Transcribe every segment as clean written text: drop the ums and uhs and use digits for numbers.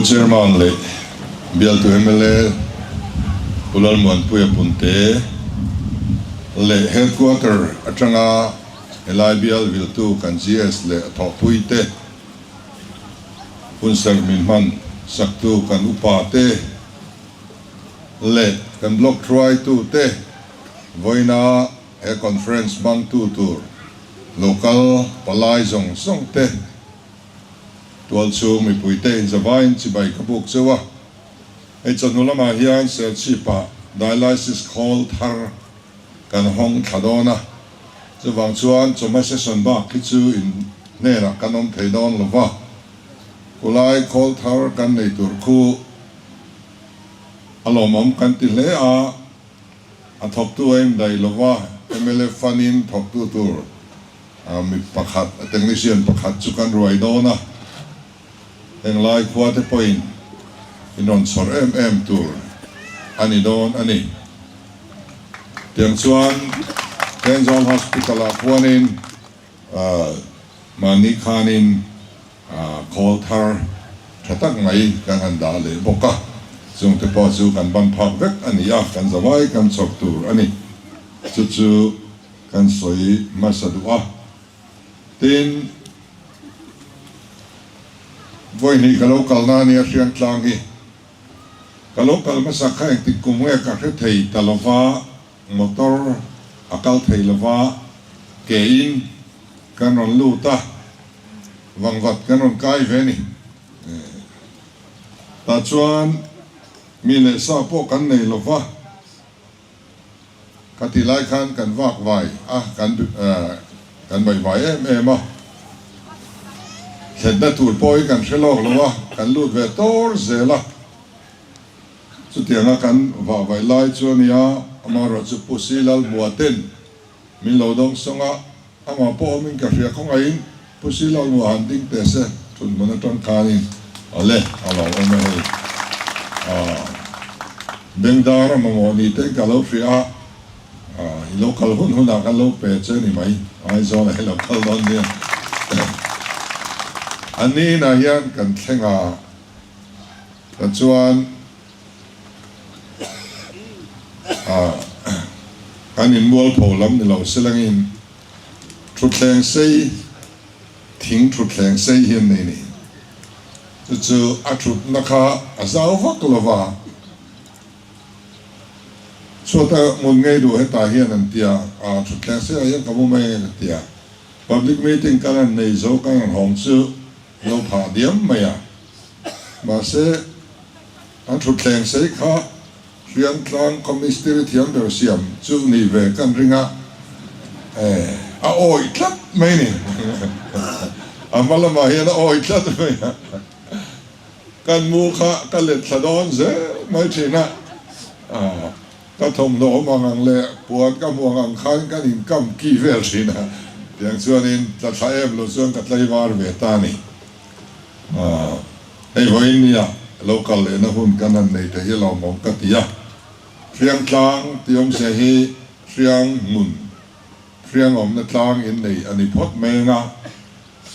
Chairman le bial tu MLA ulal mon puya punte le headquarter atanga elai bial vil tu kan GS le tho puite unsar min man saktu kan upate le kan block try tu te voina e conference bang tu tur local palai zong song te tual chu mi puite in zavain chi bai kabuk chewa e chanula ma hian se chi pa dialysis call thar kan hong thadona chuwang chuan chuma session ba ki chu in nera kanom theidon lova ulai call thar kan nei tur khu alomom kan ti le a thop tu em dai lova MLA fanin thop tu tur mi pakhat technician pakhat chu kan roi dona eng lai quarter point inon sor tour ani don ani tiang chuan Kenzon Hospital a puanin mani khanin call thar thatak ngai kan handa le boka chung te po chu kan ban phak vek ani ya kan zawai kan chok tur ani chu kan soi masadua tin voi ni kalau kalna ni asian tlang hi kalau kal masakha ek tikumwe ka thei talova motor akal thei lova kein kanon luta wangwat kanon kai veni ta chuan mi le sa po kan nei lova katilai khan kan wak vai kan bai vai em Thèn đã tụt bôiกันเชลอกแล้ววะกันลูดเวทอร์เซล่ะสุดที่นั่นกันว่าไว้ไล่ชวนยาอามารถจะพูดสิลัลบัวเต้นมีเหล่าดงสงะอามาพ่อมิงกระเรียของไอ้พูดสิลัลบัวหันดิ้งเตะเสทุนมันต้นคานินอะไรเราเอาไม่ให้เบงดาร์มามอนี่เต้กันเราเสียโลกัลหุ่นนักกันเราเปิดเจนี่ไหมไอ้โซนให้เราคัลดอนเนี่ยอันนี้นะยันกันแข่งกันชวนการอินวัวโผล่ในเราเสลังอินทุกแรงเสียทิ้งทุกแรงเสียเห็นนี่จะอาชุดนักอาสาวฟักลว่าส่วนแต่มุนไงดูให้ตาเห็นนั่นเดียทุกแรงเสียยังกับมุนไม่เดีย public meeting กันในโซกันห้องซื้อเราผ่าเดียมไหมมาเสอันทุกแข่งเสกข้าเรียนกลางคอมมิสต์ที่อันเดอร์เซียมจูนี่เวกันริงโอ้ยทัดไม่นี่มาละมาเห็นโอ้ยทัดไม่กันมูข้ากันเล็ดสะดอนเสไม่ใช่นะก็ทงโดมังเล่ปวดก็มัวงังคันกันอินกัมกี่เวลสินะอย่างส่วนนี้จะใช้เอ็มลุส่วนกับไลวาร์เวตานี่ไอ้วันนี้local เลยนะหุ่นกันนั่นในแต่ที่เรามองกันที่เสียงกลางที่องเสียให้เสียงมุนเสียงอมในกลางอินในอันนี้พอดเมงะ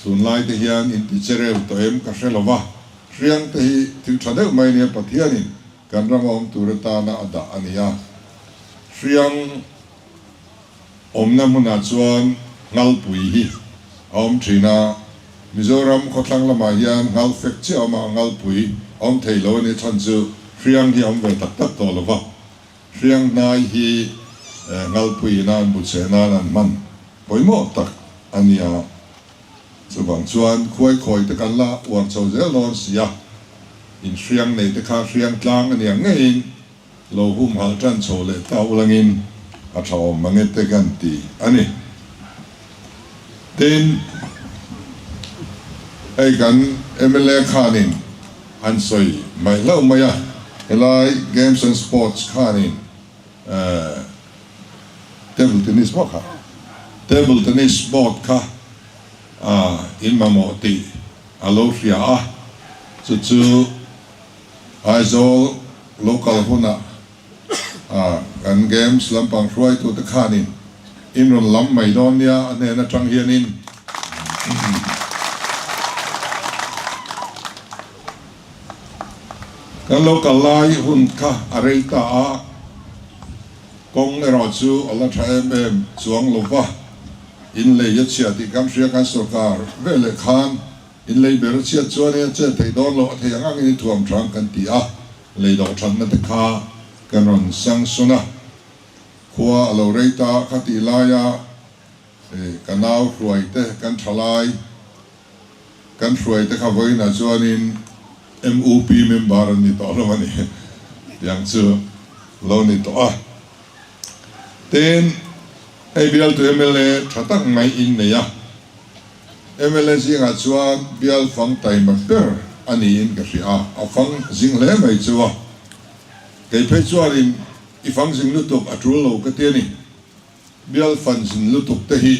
ส่วนไล่ที่เฮียนอินที่เจริญตัวเอ็มก็เสร็จแล้ววะเสียงที่ถึงฉันเด็กไม่เนี่ยปะเทียนินกันรำอมตุรตานะอดาอันนี้เสียงอมน้ำมันอาจวนงัลปุยอมชีนามิโซรัมขดลังละมายันงัลเฟกเจ้ามางัลปุยอมเทโลนี่ทันจูเรียงที่อมเวตักตัวละวะเรียงนายฮีงัลปุยนานบุษนานันมันปอยหมดตักอันนี้สว่างชวนคุยคอยตะกันละวันเช้าเจริญเสียอินเรียงในตะคาเรียงกลางอันนี้ไงโลหุ่มหาจันโชเลตาอุลังอินอาชาวมังเงตกันตีอันนี้เต็นไอ้กันMLAขานินอันสวยไม่เล่าไม่อะเฮลัย Games and Sports ขานินTable Tennis บอกค่ะ Table Tennis บอกค่ะอินมาโมติอาโลฟิอาจู่ไอโซโลกัลหุ่นกัน Games ลำปังช่วยตัวตะขานินอินรุนลำไม่โดนเนี่ยอันนี้นะจังเฮียนิน ต kan local lai hun kha areita a kong ero chu Allah tha em chuang lova in le ya chia ti kam ria kan sarkar vele khan in le ber chia chuan e che thei don lo thei ang in thuam thang kan ti a le do than na te kha kan ron sang suna khua alo reita khati laya kanau ruai te kan thalai kan ruai te kha voi na chuan in MOP member ni to lo mani yang chu lo ni to a ten ai bial tu MLA thatak mai in ne ya MLA ji nga chuan bial fang tai ma per ani in ka ria a fang jing le mai chuwa kai phe chuan in I fang jing lu tok atul lo ka te ni bial fan jing lu tok te hi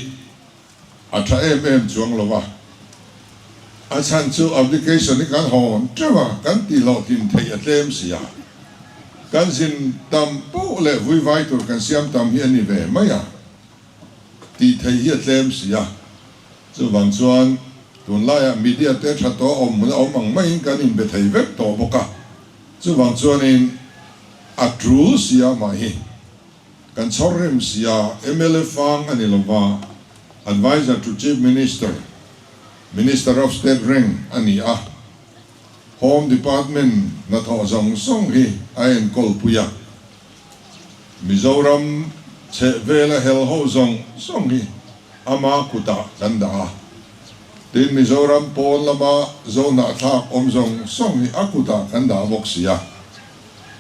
a tha chuang lo wa a chan chu application ni kan hon trewa kan ti lo tin thei atlem sia kan sin tam po le vui vai tur kan siam tam hi ani ve maya ti thei hi atlem sia chu wang chuan tun la ya media te tha to om mai kan in be thei vek to boka chu wang chuan in atru sia mai kan chorrem sia MLA fang ani lova advisor to chief minister of state ring ani a home department na tho zong song hi ain kol puya Mizoram che vela hel ho zong song hi ama kuta kanda tin Mizoram pol lama zona tha om zong song hi akuta kanda boksia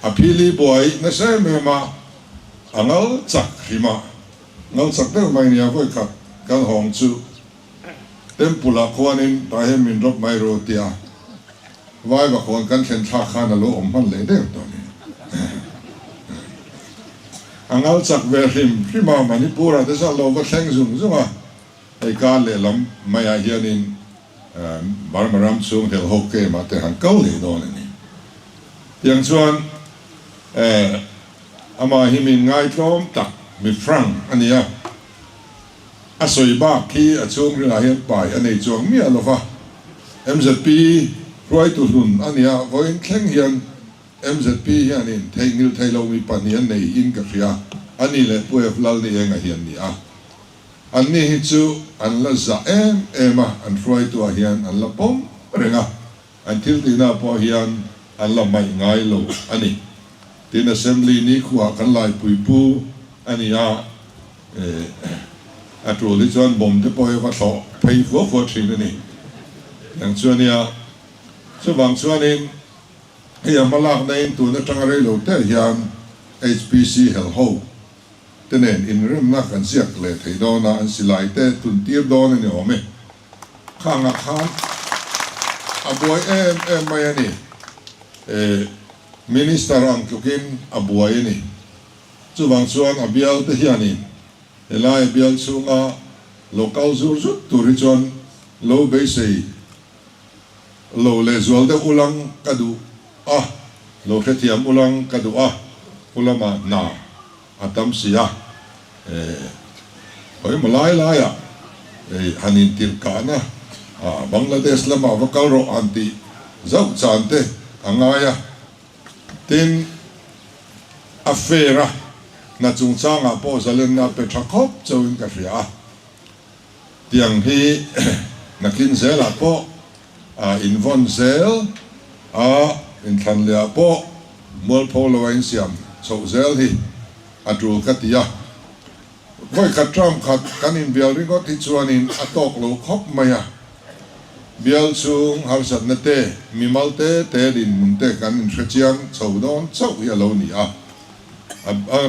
apili boy na se me ma angal chak hima ngal chak te mai nia voi khat kan hong chu tempula khuanin tahem min rop mai ro tia vai ba khon kan thlen tha khana lo om han le de to ni angal chak ve hima manipura de sa lo va thleng zum zunga ai ka le lam mai a hianin barmaram chung hel hokke ma te han kau le do ni yang chuan ama himin ngai tom tak mi frang ania asoi ba ki achung ringa hian pai anei chuang mi alova MZP roi tu hun ania voin thleng hian MZP hianin theingil thailo mi panian nei in ka ria ani le puef lal ni enga hian ni a anni hi chu an la za ema an roi tu a hian an la pom renga an thil tina po hian an la mai ngai lo ani tin assembly ni khuwa kan lai puipu ani a atro li chuan bom te poi va tho phei fo thin ni yang chuan ya chu wang chuan in ya malak nei tu na tang rei lo te hian HPC hel ho tenen in rim na kan siak le thei do na an silai te tun tir do ni ome khanga khan aboy mai ani minister ang tukin abuay ni chu wang chuan abial te hianin elai bial chunga local zur turi chuan lo be sei lo le zual de ulang kadu lo khetiam ulang kadu ulama na atam sia oi malai laya hanin tirkana Bangladesh lama vakal ro anti zau chante angaya tin afera na chung changa po zalen na petrakhop chawin ka ria tiang hi nakin zela po in von zel in thanlia po mol polo wain siam so zel hi atul katia voi khatram khat kanin bial ringo ti chuanin atok lo khop maya bial chung harsat na te mimal te din mun te kan in threchiang chaudon chau ya lo ni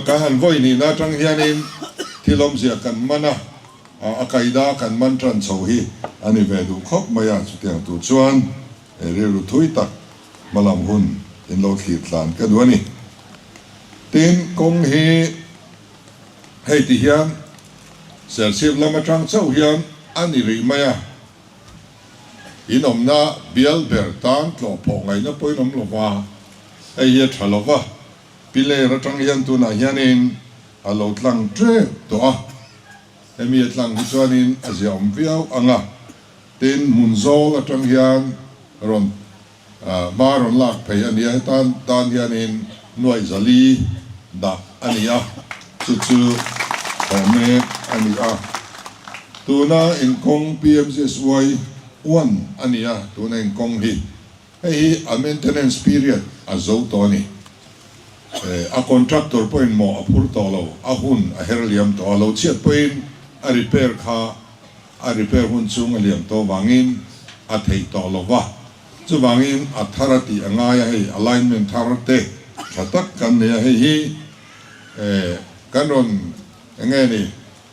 ka han voi ni na tang hianin thilom zia kan mana akaida kan mantran chau hi ani ve du khop maya chutiang tu chuan ru thui tak malam hun in lo thi tlan ka duani tin kong hi hei ti hian sel sip lama tang chau hian ani ri maya inom na bial ber tan tlo po ngai na poinom lova ai ya thalova pile ratang hian tu na hianin alo tlang tre to emi tlang chuanin aziam viau anga tin munzol atang hian ron มารุนลักเพย์อันนี้ตานยันอินหน่วยจลีดักอันนี้จู่ๆผมเองอันนี้ตัวน่าอินคง PMCSY วันอันนี้ตัวน่าอินคงฮีไอ้ maintenance period จู่ตัวนี้contractor point หมอพูดต่อเราหุ่นเฮร์เลียมต่อเราเชียด point repair ค่ะ repair หุ่นซุงเลียมต่อวางินเทต่อเราว่าจะวางินทาร์ตีง่ายให้ alignment ทาร์ตีถ้าตักกันเนี่ยให้กันรอนยังไงนี่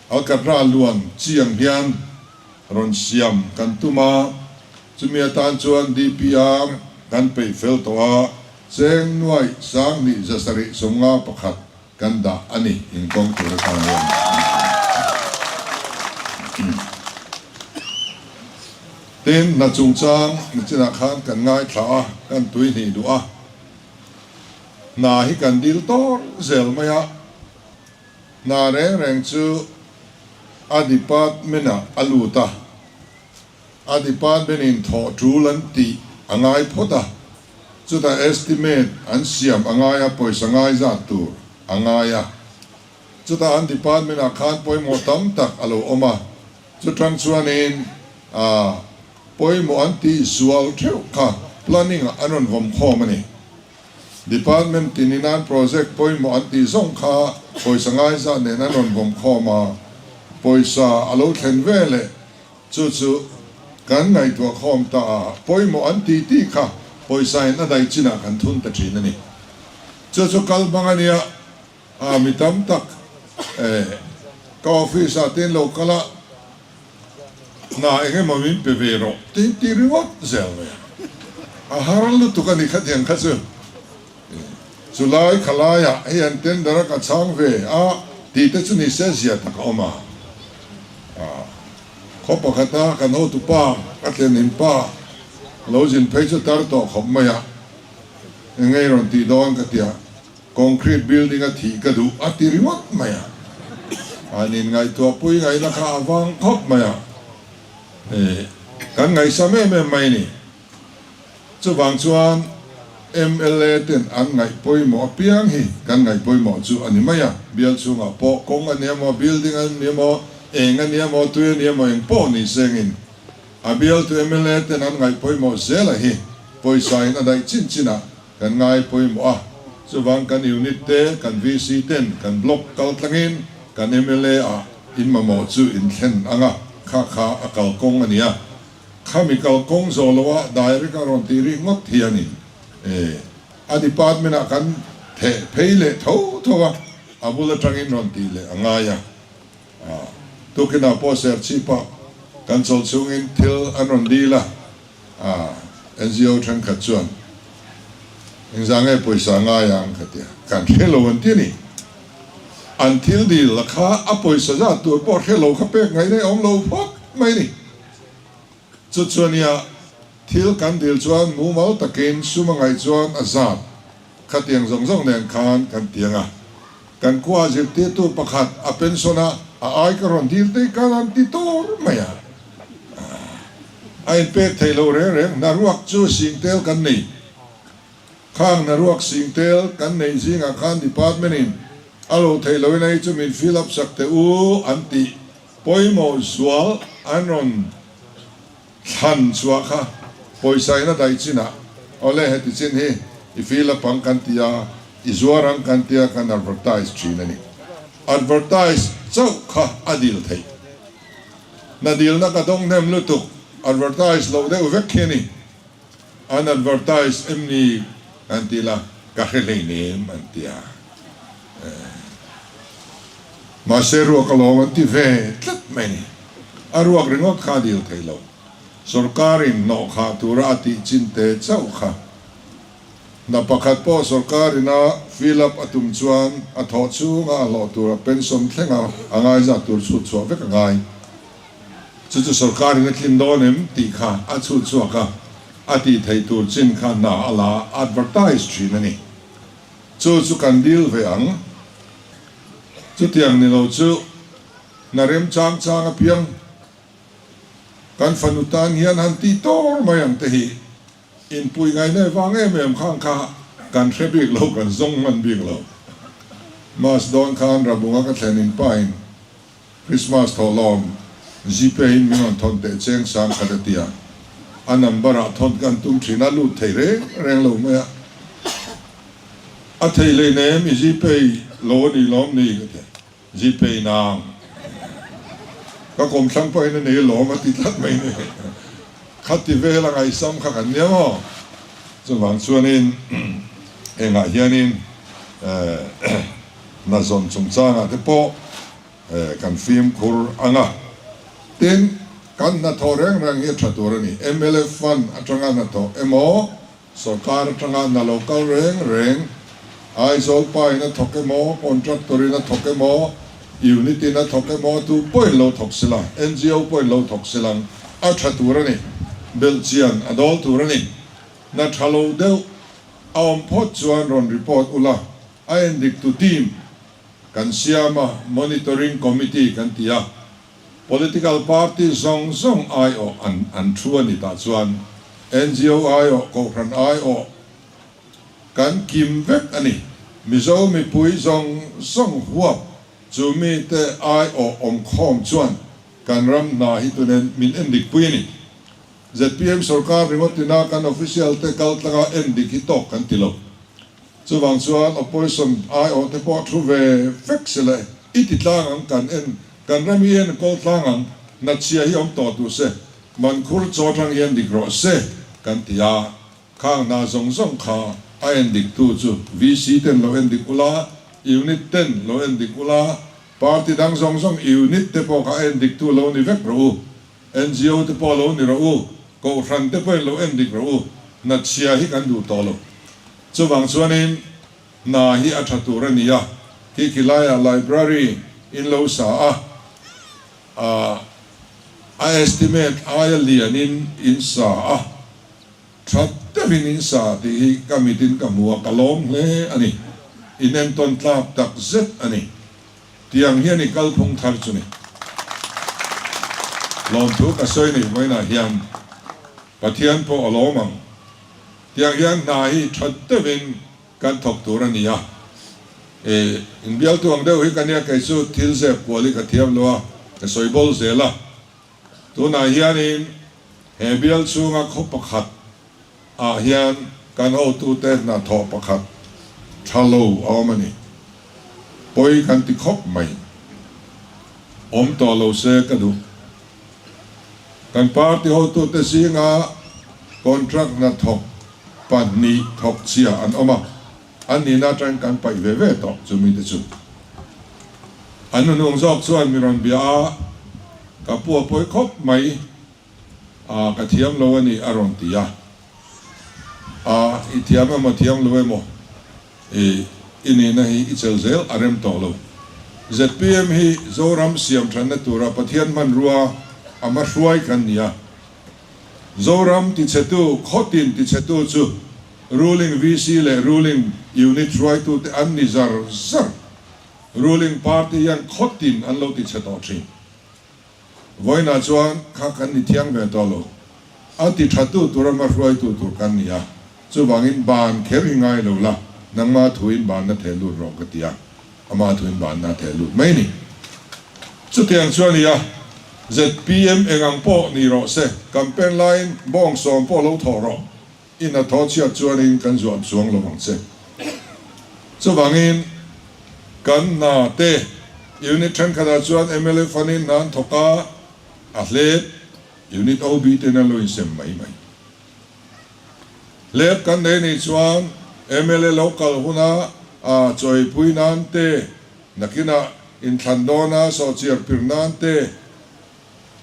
เอากระราล้วนเชียงเฮียนรอนเสียมกันตุมาจะมีตานชวน DPR กันไปเฟลตัวเซงหน่วยสร้างนี่จะสริสมงาประคัดกันดาอันนี้อินกองตัวการเงินเต้นนัดจงจางนัดจินาคานกันง่ายขากันตุยนี่ดูนาฮิกันดิลโตเซลมายะนาแรงจูอดีปัตเมนะอลูตาอดีปัตเมนินทอจูลันตีง่ายพอดาจุดที่ estimate อันเสียมง่ายป่วยสังง่ายจัดตัวง่ายจุดที่อันดีปัตเมนะคานป่วยหมดตั้มตักอโลอมาจุดทางส่วนนี้ป่วยหมดอันที่สวลเท่าค่ะ planning อันนั้นผมข้อมันนี่Department ที่นี่นั้น project ป่วยหมดอันที่ส่งค่ะป่วยสังง่ายจัดเนี่ยนั่นผมข้อมาป่วยซาอโลเทนเวลจุดกันในตัวข้อมตาป่วยหมดอันที่ค่ะป่วยใส่น่าได้จินากันทุนตะจีนั่นนี่จุดกัลบังเนี่ยมีตั้มตักกาแฟสาเทนโลกละน่าเองมันมีเปเวโรที่ริวัตเซลเมียฮารัลลุตุกันนี่ขัดยังขัดสุดท้ายขลายให้ยันเต็นดารักช่างเวที่เตจุนิเซเซียตักออกมาขบขัดตากันโหตุป้ากัดเลนินป้าเราจินเพจตาร์โตขบมายังไงรอนตีดอนกัดยาคอนกรีตบิลดิ้งกัดที่กระดูที่ริวัตมาอันนี้ไงตัวปุยไงนักอาวังขบมากันไงสมัยไม่นี่จะบางส่วน MLA เต็นอันไงปุยหมอเปียงฮีกันไงปุยหมอจูอันนี้ไม่เบียลชูงอ่ะปอกงอันนี้หมอบิลดิ้งอันนี้หมอเองอันนี้หมอตัวนี้หมอเองปอนี่เซงินเบียลตัว MLA เต็นอันไงปุยหมอเซลฮีปุยใส่อันใดชินกันไงปุยหมอจะบางกันยูนิตเตกัน VC เต็นกันบล็อกกัลตังินกัน MLA อินมาหมอจูอินเช่นอ่ะข้ากัลกงอันนี้ข้ามีกัลกงโซโลวะได้ริการันตีริงดเทียนี่อดีปัตเมนะกันเทเพย์เล่ทั่วบุลตรังอินรันตีเล่ง่ายทุกขณะพอเสิร์ชปะกันโซลซุงอินทิลอันรันดีละNGO ทั้งขัดส่วนอินสังเกตปุยสังง่ายยังขัดยากันเฮโลวันที่นี่อันทิลดีราคาปุยสัจตัวพอเฮโลขับเป็กไงได้องโลพกไม่นี่จุดส่วนนี้ทิลกันทิลส่วนมูมาตะเกินสุมังไงส่วนอาซาดขัดยังส่งแดงคานกันเตียงกันกว่าจะเตตัวประคัดเป็นโซนาไอ้การันทิลได้การันตีตัวไม่ไอ้เป็กเทโลเร่งนารวกจูสิงเทลกันนี่ข้างนารวกสิงเทลกันนี่สิงอาคารดีพาร์ตเมนต์อโลเทโลในจุมินฟิลับสักเตอูอันติปอยโมสวลอันรอนทันสวะค่ะปอยใส่น่าได้จินะเอาเลยเหตุจินเฮอีฟิลับปังกันตียาอิสวารังกันตียากันอัดเวอร์ไทส์จีนั่นนี่อัดเวอร์ไทส์เจ้าค่ะอดีลเทยนาดีลนักดงเนมลุตุอัดเวอร์ไทส์เราได้อุเวกเฮนี่อันอัดเวอร์ไทส์เอ็มนี่กันตีละกะเฮเลเนมอันตียามาเซรัวกลอวันที่เวทัดไม่นี่อารวกเรื่องข้าดีลเทโลสุรการินนอกขาตุระติจินเตเจ้าค่ะนับประคัดพ่อสุรการินะฟิลับอตุมจวนอทอชูงาหล่อตัวเป็นสมเทงอ่างไงจัตุรสุดสวเวกไงจุดสุรการินะคินโดนิมตีค่ะอัดสุดสวค่ะอดีตไทยตัวจินค่ะนาอลาอัดเวอร์ไทส์ชีนั่นนี่จุดกันดีลเวียงจุดอย่างนี้เราจูนาเริ่มจางเพียงการฟันุตานเฮียนหันตีโตมาอย่างเตหี อินปุยไงเนี่ยฟังเอ็มข้างข้ากันเทบิกโลกันซงมันบิกโลมาสดอนคานระบุงกันแทนินไปคริสต์มาสทอลอมจีเปหินมิงอนทนเตเจงสามขัดเตียอันนั้นบาระทนกันตุ้มชีนาลูเทเรแรงโลเมียอัฐิเลเนมิจีเปโลนี่ล้อมนี่ก็เถจีเปนางก็คงช่างไปนั่นเองหลอมาติดลัดไม่เนี่ยขัดที่เวลาไงซ้ำขัดเนี่ยมั้งส่วนบางส่วนนี้เองอะเฮียนี่น่าสนสงสารแต่พอกันฟิล์มคูร์อังะเต็นกันน่าทอแรงเงี้ยชัดตัวนี่MLAฟันอัตรงานน่าทอโมสการอัตรงานน่าโลกาลแรงไอโซลไปน่าทอกโมคอนทรัคตอรีน่าทอกโมยูนิตี้น่าทอกโมตัวป่วยโลทอกสิลัง NGO ป่วยโลทอกสิลังอัตราตัวนี่เบลเจียนอดอลตัวนี่น่าทะลุเดียวเอาพอดชวนรอนรีพอร์ตอุลาไอ้ดิกตัวทีมกันเสียมา monitoring committee กันที่อ่ะ political party ส่ง IO อันชวนนี่ตาชวน NGO IO ก็ครัน IO กันคิมเว็บอันนี้มิโซมีปุยส่งหัวจูมีแต่ IO คอมชวนกันรำนาฮิตุเนนมินเอ็นดิกปุยนี่ZPM สการริมตินากัน official เตกัลตะเอ็นดิกิตอกกันติโลส่วนส่วน opposition ไอโอเตปอทูเวฟิกซ์เลยอิติตางกันเอ็นกันเรมีเอ็นก็ตางนัดเชียฮิอมต่อตุเสมันคุรจอทังเอ็นดิกรอเสกันที่ยาข้างนาส่งข้าไอเอ็นดิกตูจู VC เต็นโลเอ็นดิกุลายูนิตเต็นโลเอ็นดิกุลาปาร์ตี้ดังส่งยูนิตเตปอข้าเอ็นดิกตูโลนิเวกรู NGO เตปอโลนิรูก็ฟันเตปอโลเอ็นดิกรูนัดเชียฮิกันดูต่อโลส่วนนี้นาฮิอัตตุรนียะที่คิลายาไลบรารีอินโลซาestimate เลียนินอินซาชัดเตวินอินซาที่กามิตินกามัวกะลงเลยอันนี้อินเอ็มตอนทราบตักเซตอันนี้ที่ยังเฮียนี่กัลพงทัรจุนี่ลองทุกอาศัยนี่ไว้นะเฮียนปะเทียนพออโลมังที่ยังเฮียนนาฮิชัดเตวินกันทบตัวนี่ยะอินเบียลตัวอังเดียวกันเนี่ยแค่สุดทิลเซปกว่าลิกเทียมลัวก็สวยบอลเซล่ะตัวนายเฮียนี่เฮเบียลสูงก็ประคัดเฮียนกันเอาตัวเต้นน่ะทอประคัดชาโลเอามันนี่ปอยกันติคบไหมตัวเราเสกดูกันปาร์ตี้เอาตัวเตสิงาคอนทรัคน่ะทบปันนี้ทบเสียอันออกมาอันนี้น่าจะกันไปเว่ต่อจะมีแต่สุดอันนั้นองค์สอบส่วนมีรอนเบียกับพวกปอยคบไหมกระเทียมโลนี่อารมณ์ตีอีเทียมมาเทียมโลโมอินี่นะฮิอิเซลเซลอารมณ์ต่อโล ZPM ฮิโซรัมเสียมชันนัตัวปะเทียนมันรัวมาช่วยกันเนี่ยโซรัมติดเสตุขดินติดเสตุจูruling VC และ ruling unit ช่วยตัวอันนี้ซาร์ ruling party ยังขดินอันเราติดเสตุจริงวันนั้นชวนข้ากันนิเทียงเวทโลอันติดเสตุตัวมาช่วยตัวกันเนี่ยจู่บางอินบานเคริงไงโลละนังมาถุยบานนั่นเทลุรอกติยามาถุยบานนั่นเทลุไม่นี่จู่เทียงชวนเนี่ยZPM เองพอนี่รอเสแคมเปญไลน์บ้องส่งพอเราทอรออินทอเชียจวนอินกันจวนสวงลงเสจู่บางอินกันนาเตยูนิตเทนขนาดจวนMLAฟันินนันทกาอัลเลตยูนิตOBเตนันลุยเซมไม่เล็บกันเดนิจวน MLA local หุนาจอยพุยนันเตนักน่ะอินทันโดนาโซเชียลพิรนันเต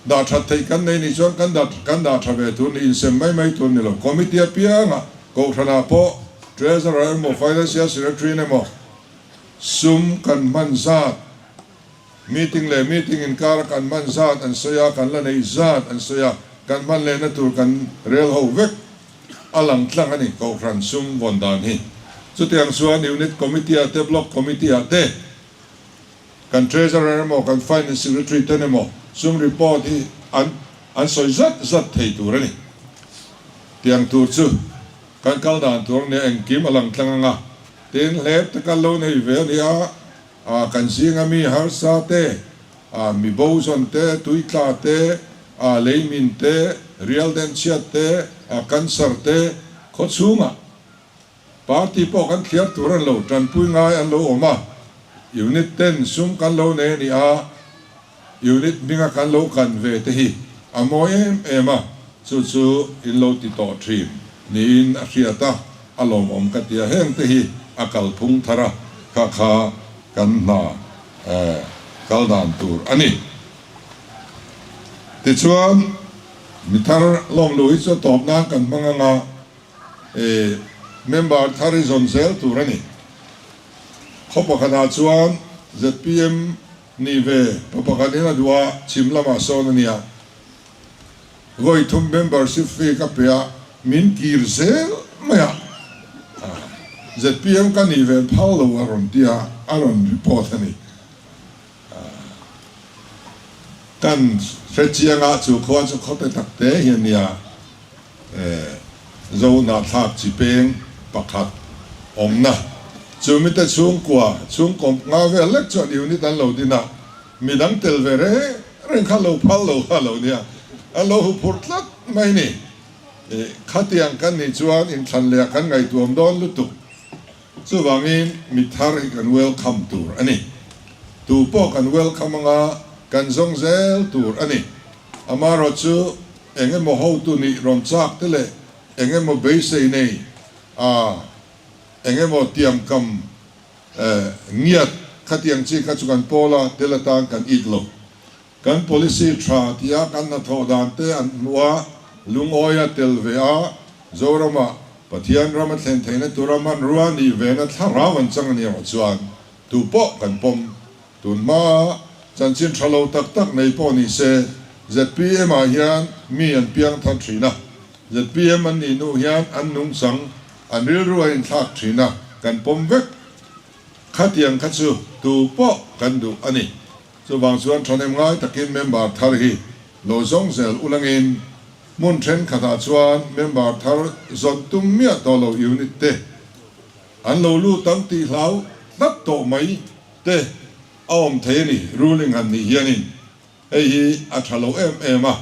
ดาทัดที่กันในนิจวนกันดาทเวตุนอินเซมไม่ตุนนี่หรอกคอมมิตี้เปียงก็ขนาดพอเทรซเรอร์โมไฟแนนเชียลเซเรทรีเนี่ยโมซุ่มกันมันซัดมีติ้งอินการกันมันซัดอันเสียกันละในซัดอันเสียกันมันเลยนั่นตัวกันเรียลโฮเวกอลังตลังอันนี้ก็ครันซุ่มวันดานฮีสุดที่ยังส่วนยูนิตคอมมิตี้เตบล็อกคอมมิตี้เตกันเทรซเรอร์โมกันไฟแนนซ์เซเรทรีเตเนี่ยโมซุ่มรีพอร์ตที่อันสอยจัดเทตัวนี่เตียงตัวจู่ kan kal dan tur ne eng kim alang tlanga tin lep te kal lo nei ve nia kan singa mi har sa te mi bo zon te tuitla te leimin te real den chiat te cancer te khochunga party po kan thiar turan lo tran pui ngai an lo oma unit 10 sum kan lo ne ni unit minga kan lo kan ve te hi amoy ema chu in lo ti to trim ni in akhiata alom om katia heng te hi akal phung thara kha kan na kaldan tur ani ti chuan mitar lom lui cho top na kan manga member horizon zel tur ani khopa khana chuan zpm ni ve papakanina dua chimlama sonania goi thum membership fee ka pya min kir zel maya zpm ka ni ve phalo aron tia aron report ani kan fetchianga chu khwan chu khote takte hiania zo na thak chi peng pakhat omna chumita chung kwa chung kom nga ve lek chon unit an lo dina midang tel ve re ren khalo phalo halo nia alo hu phurtlat mai ni khatiang kan ni chuan in than le kan ngai tuam don lutu chu wangin mithar kan welcome tur ani tu po kan welcome nga kan zong zel tur ani amaro chu enge mo ho tu ni rom chak tele enge mo beise nei enge mo tiam kam ngiat khatiang chi ka chu kan pola telatang kan itlo kan policy tra tia kan na tho dan te an wa lungoya telve a zorama pathian rama thlen theina turaman ruani vena tharawan changani ro chuan tu po kan pom tun ma chanchin thalo tak tak nei po ni se zpm a hian mi an piang than thina zpm an ni nu hian an nung sang an ril ruai in thak thina kan pom vek khatiang khachu tu po kan du ani so bang chuan thanem ngai takin member thar hi lo zong zel ulangin mun then khata chuan member thar zon tum mia to lo unit te an lo lu tam ti hlau dat to mai te om the ni ruling an ni hianin ei hi a thalo em a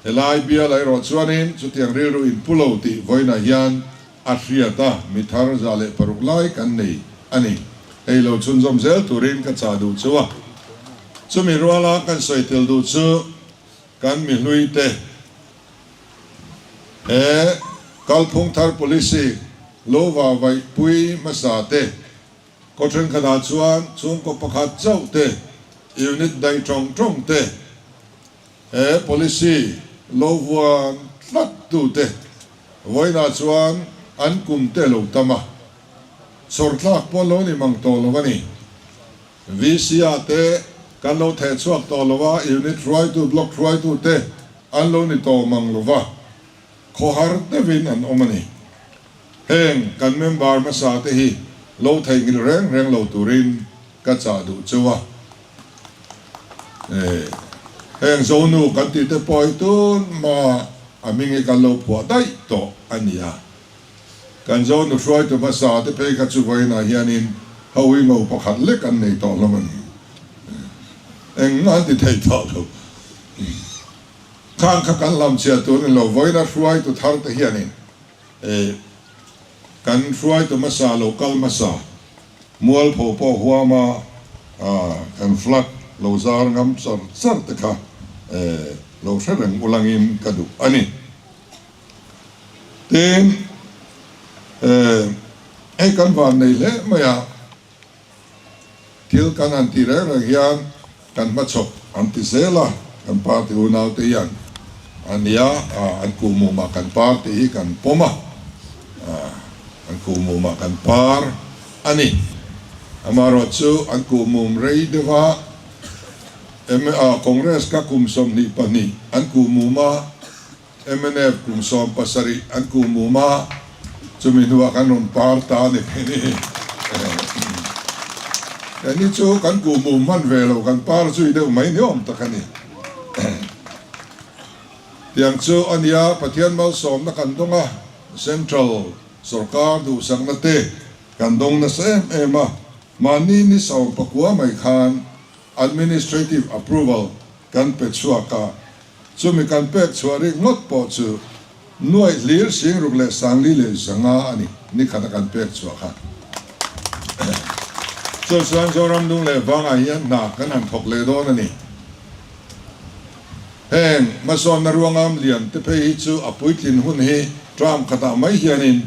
elai bia lai ro chuanin chu tiang ril ru in pulo ti voina hian a hriata mi thar zale paruk lai kan nei ani ei lo chun zom zel turin ka cha du chuwa chumi ruala kan soitel du chu kan mi hlui te kalphung thar policy lo wa vai pui masa te ko thren khada chuan chung ko pakhat chau te unit dai trong trong te policy lo wan tlat tu te voina chuan an kum te lo tama sortlak po lo ni mang to lo wani vca te kan lo the chuak to lo wa unit right to block right to te an lo ni to mang lo wa khohar te vin an omani heng kan member masa te hi lo thai ngil reng lo turin ka cha du chuwa heng zonu kan ti te poi tun ma amingi kan lo phua dai to ania kan zonu try to masa te pe ka chu voina hianin hawi ngo pakhat le kan nei to lo man eng ngan ti thei to lo khang kha kan lam chia tu lo voina try to thar te hianin kan try to masa local masa mual pho po huama kan flat lo zar ngam sar te kha lo sharang ulangin kadu ani ten kan van nei le maya til kan anti re hian kan machok anti zela kan party unau te yan ania an kumu ma kan party kan poma an kumu ma kan par ani amaro chu an kumum rei dewa Congress ka kumsom ni pani an kumuma MNF kumsom pasari an kumuma chuminua kanon parta ni ni ani chu kan kumum man velo kan par chu de mai ni om takani tiang chu ania pathian mal som na kan donga central sarkar du sang na te kan dong na sa ema mani ni saw pakwa mai khan administrative approval kan pe chua ka chumi kan pe chua ri ngot po chu nuai lir sing ruk le sang li le sanga ani ni khata kan pe chua kha so sang so ram dung le wanga hian na kan han thok le do na ni heng mason na ruangam lian te pe hi chu apuitlin hun hi tram khata mai hianin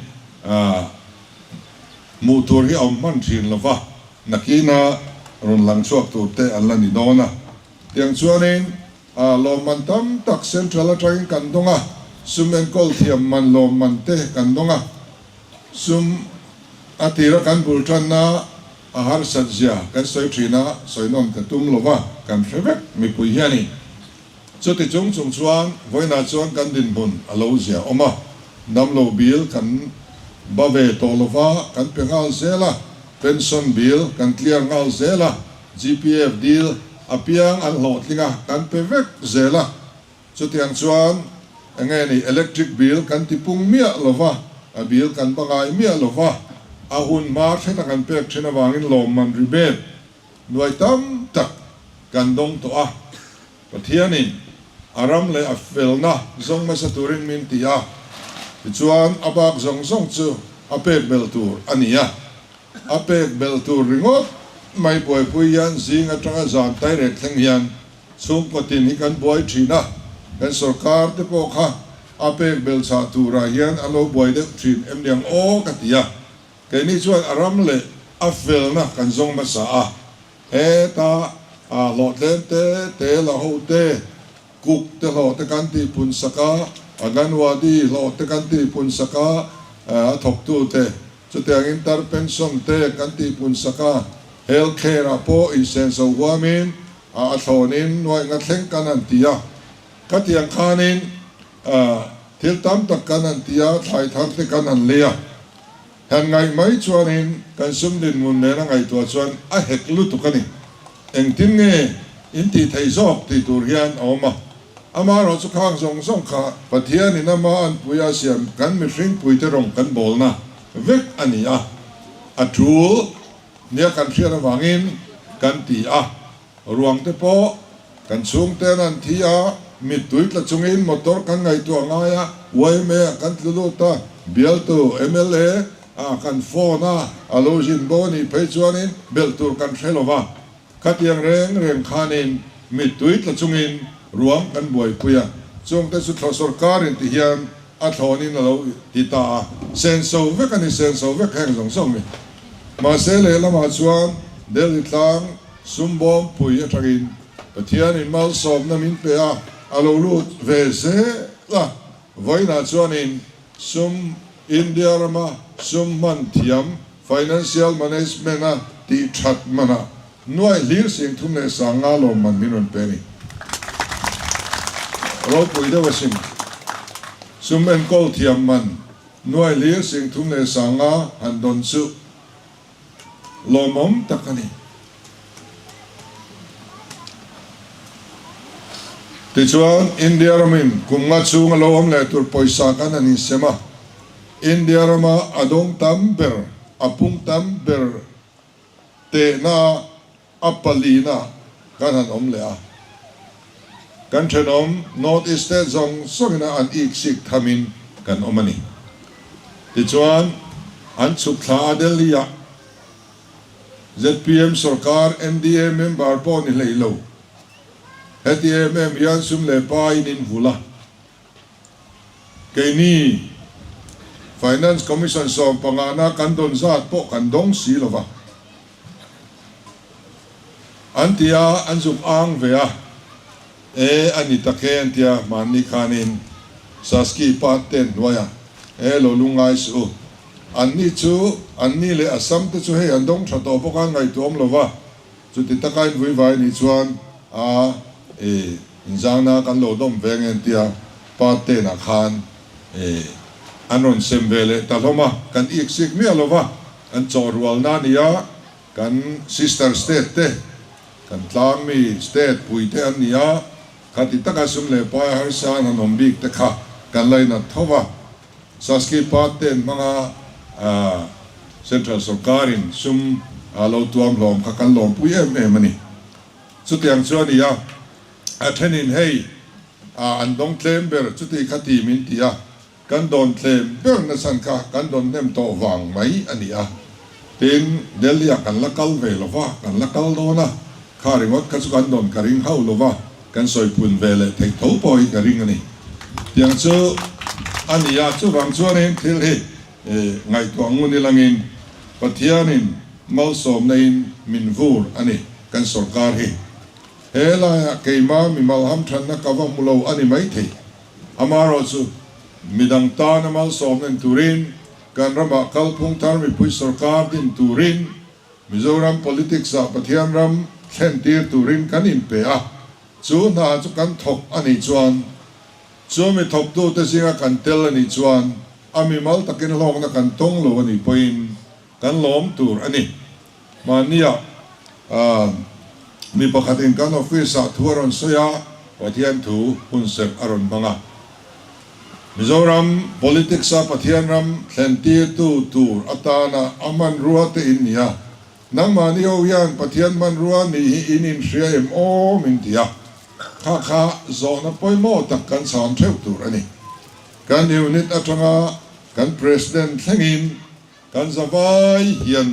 mu tur hi om man thin lova nakina ron lang chuak tu te an la ni dona tiang chuanin lo man tam tak central atangin kan donga sum en kol thiam man lo man te kan donga sum atira kan bultan na ahar sajja kan soi thina soinom ka tum lova kan febek mi pui hiani chu ti chung chuan voina chuan kan din bun alo zia oma nam lo bil kan bave to lova kan pengal zela pension bill kan clear ngal zela GPF deal apiang an lot linga kan pevek zela chu tiang chuan engeni electric bill kan tipung mia lova a bill kan bangai mia lova ahun mar theta kan pek thina wangin lom man ribet nuai tam tak kan dong to a pathianin aram le afelna zong ma saturin min tia chuan abak zong zong chu apek beltur ania apek beltur ringot mai boy puyan zing atanga zan tai rek theng hian chung patin hi kan boy thina kan sarkar te po kha apek bel cha tura hian alo boy de thin em liang o katia ke ni chuan aram le afelna kan zong ma sa a he ta a lot len te la ho te kuk te lo te kan ti pun saka aganwadi lo te kan ti pun saka thok tu te chu te angin tar pension te kan ti pun saka healthcare po essential wamin a thonin noi nga thleng kan an tia katiang khanin thil tam tak kan an tia thai thak te kan an leya han ngai mai chuanin kan sum din mun ne na ngai to chuan a heklu tu kani eng tin nge in ti thei zok ti tur hian oma ama ro chu khang zong zong kha pathian in ama an puya siam kan mi hring pui te rong kan bol na vek ania a thu nia kan thia na wangin kan ti a ruang te po kan chung te nan thi a mi tuit la chungin motor kan ngai tu anga ya wai me kan tlu ta bial tu MLA kan phone alo jin boni pe chuanin bel tur kan thelova khatiang reng khanin mi tuit la chungin ruang kan boy puya chung te su thlo sarkarin ti hian a thonin alo ti ta sen so vek ani sen so vek heng zong song mi ma se le lama chuan del tlang sumbom pui atagin pathian in mal som na min pe a alo lut ve se la voina chuanin sum India rama sum man thiam financial management a ti that mana nuai lir sing thum le sanga lo man minun pe ni ro pui da wasim sum en kol thiam man nuai lir sing thum le sanga han don chu lomom takani tichuan India ramin kumnga chung lom le tur poisa kan ani sema India rama adong tamber apung tamber te na apalina kanan om le a kan thenom north east zong songina an ik sik thamin kan omani tichuan an chukla adelia ZPM sarkar NDA member po ni leilo HTMM yan sum le pai nin vula kaini Finance Commission som pangana kandon zat po kandong silova antia anzuk ang vea anita ke antia mani kanin saski paten waya lo lungai su anni chu anni le asam te chu he andong thato po kan ngai tom lova chu ti takai vui vai ni chuan injana kan lo dom veng antia paten a khan anon sembele taloma kan iksik mi alova an chorwal na nia kan sister state te kan tlang mi state puite an nia khati taka sum le pa har san anom bik te kha kan lai na thova saski paten mga เซ็นทรัลสการินซุ่มเราตัวมหลอมขักันหลอมปุยมันนี่สุดอย่างส่วนนี้ท่านินให้อันดงเทมเบอร์จุดที่ขัดมินตีกันโดนเทมเบอร์นั่นสันค่ะกันโดนเนมโตวางไหมอันนี้เป็นเดลียกันละกัลเวลว่ากันละกัลโดนะข้าริงวัดกันสุกันโดนการิงเฮาลว่ากันสอยปุ่นเวลเทคโตปอยการิงอันนี้อย่างเช่นอันนี้จู่บางส่วนเองที่เฮไงตัวงูนี่ลังอินปัทยานินมัลสอมในมินวูร์อันนี้กันสการเฮเฮล่าเกี่ยมามีมัลฮัมทันนักว่ามุลอันนี้ไม่เทอามารอจูมีดังตานมัลสอมในตูรินการรำคัลพงทาร์มีผู้สการดินตูรินมิโซรัม politics ปัทยานรำเช่นที่ตูรินกันอินเปียจู่น่าจะกันถกอันนี้จวนจู่มีถกดูแต่สิ่งกันเตลอันนี้จวนอามีมัลตะกินลองนักกันตงโลอันนี้พอยน์กันล้อมตูร์อันนี้มาเนี่ยมีประกาศการออฟฟิศทัวร์อนสยามปัทยานถูหุ่นเสกอารมณ์บังอามิโซรัม politics ปัทยานรำเซนตีตูร์อัตานาอามันรัวเตอินเนี่ยนังมานิโอยันปัทยานมันรัวนี่อินินเชียมโอมินเตียข้าโซนปอยโมตักกันสานเทวตูร์อันนี้กันยูนิตอัตงากันประธานทั้งอินกันสบายเฮียน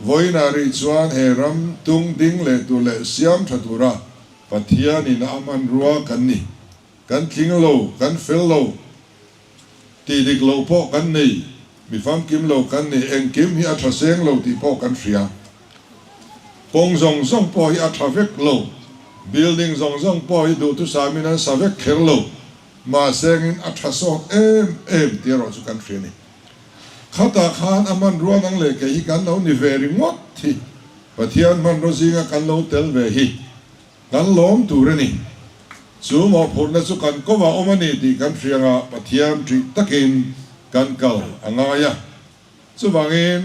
วันนาริจวนเฮรัมตุงดิ้งเลตุเลเสียมทัตุระปัทยานินามันรัวกันนี่กันคิงโลกันเฟลโลตีดิกโลพอกันนี่มีฟังกิมโลกันนี่เองกิมฮิอัตราเซงโลตีพอกันเสียปงซงพอฮิอัตราเวกโลบิลดิ้งซงพอฮิดูตุสามินันสาเวกเคลโลมาเซงอินอัตราซงเอ็มที่เราสุกันเสียนี่ข้าตาขานอามันรัวนังเล็กฮิกันเรานิเวริงดที่ปัทยานมันรู้สิงกันเราเตลเวฮิกันล้อมตูรนี่จู่หมอพูดในสุกันก็ว่าอมันนี่ที่กันเสียงปัทยานทรีตะกินกันเก่าอ่างายะจู่บางเงิน